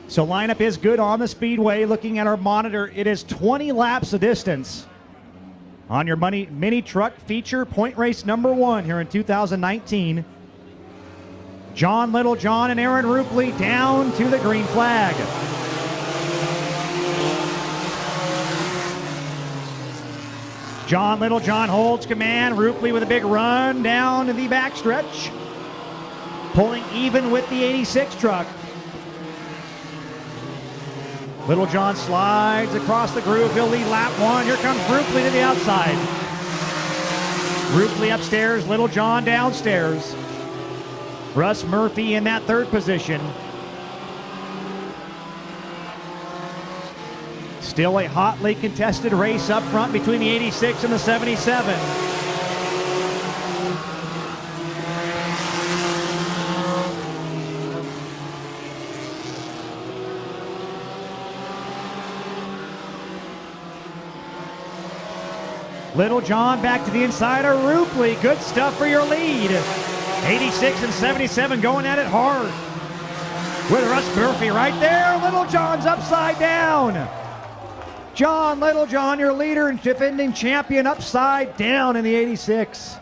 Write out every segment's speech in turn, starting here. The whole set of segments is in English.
So lineup is good on the speedway. Looking at our monitor, it is 20 laps of distance on your mini truck feature point race number 1 here in 2019. John Littlejohn and Aaron Rupley down to the green flag. John Littlejohn holds command. Rupley with a big run down to the backstretch, pulling even with the 86 truck. Littlejohn slides across the groove. He'll lead lap 1. Here comes Rupley to the outside. Rupley upstairs, Littlejohn downstairs. Russ Murphy in that 3rd position. Still a hotly contested race up front between the 86 and the 77. Littlejohn back to the inside of Rupley. Good stuff for your lead. 86 and 77 going at it hard. With Russ Murphy right there. Littlejohn's upside down. John Littlejohn, your leader and defending champion, upside down in the 86.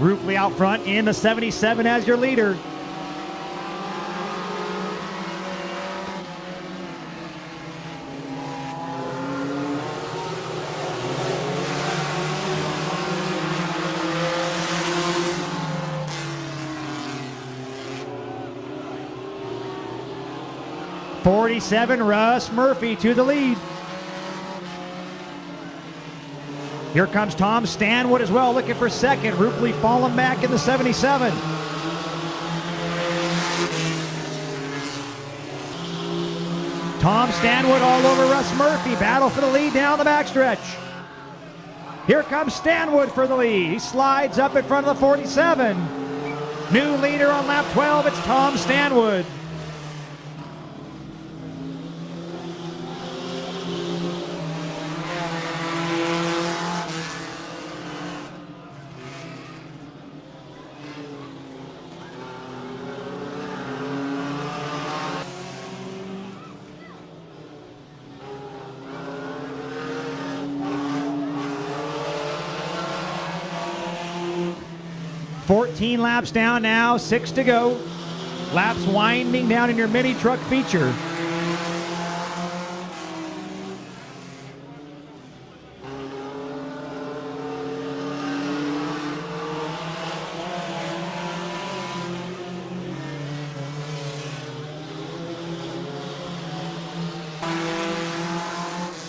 Rupley out front in the 77 as your leader. '47 Russ Murphy to the lead. Here comes Tom Stanwood as well, looking for 2nd. Rupley falling back in the 77. Tom Stanwood all over Russ Murphy. Battle for the lead down the backstretch. Here comes Stanwood for the lead. He slides up in front of the 47. New leader on lap 12, it's Tom Stanwood. $14 laps down now, 6 to go. Laps winding down in your mini truck feature.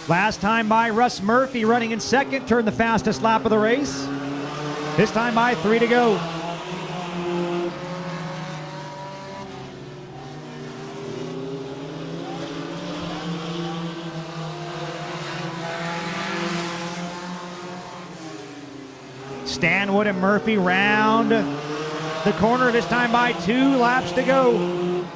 Last time by Russ Murphy running in 2nd, turned the fastest lap of the race. This time by 3 to go. Stanwood and Murphy round the corner, this time by 2 laps to go.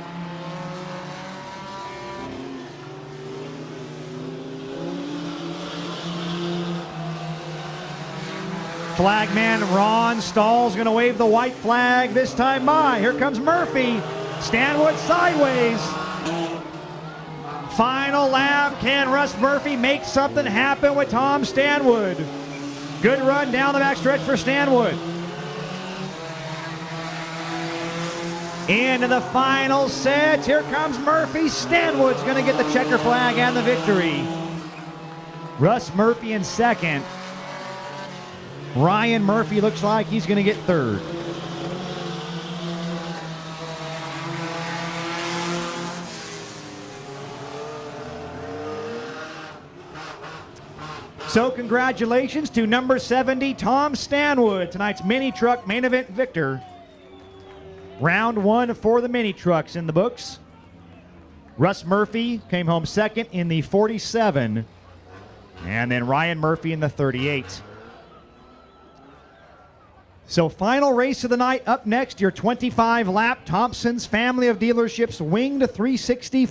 Flagman Ron Stahl's going to wave the white flag this time by. Here comes Murphy. Stanwood sideways. Final lap. Can Russ Murphy make something happen with Tom Stanwood? Good run down the backstretch for Stanwood. Into the final set. Here comes Murphy. Stanwood's going to get the checker flag and the victory. Russ Murphy in 2nd. Ryan Murphy looks like he's going to get 3rd. So congratulations to number 70, Tom Stanwood, tonight's mini truck main event victor. Round 1 for the mini trucks in the books. Russ Murphy came home 2nd in the 47, and then Ryan Murphy in the 38. So final race of the night up next, your 25 lap Thompson's family of dealerships winged 360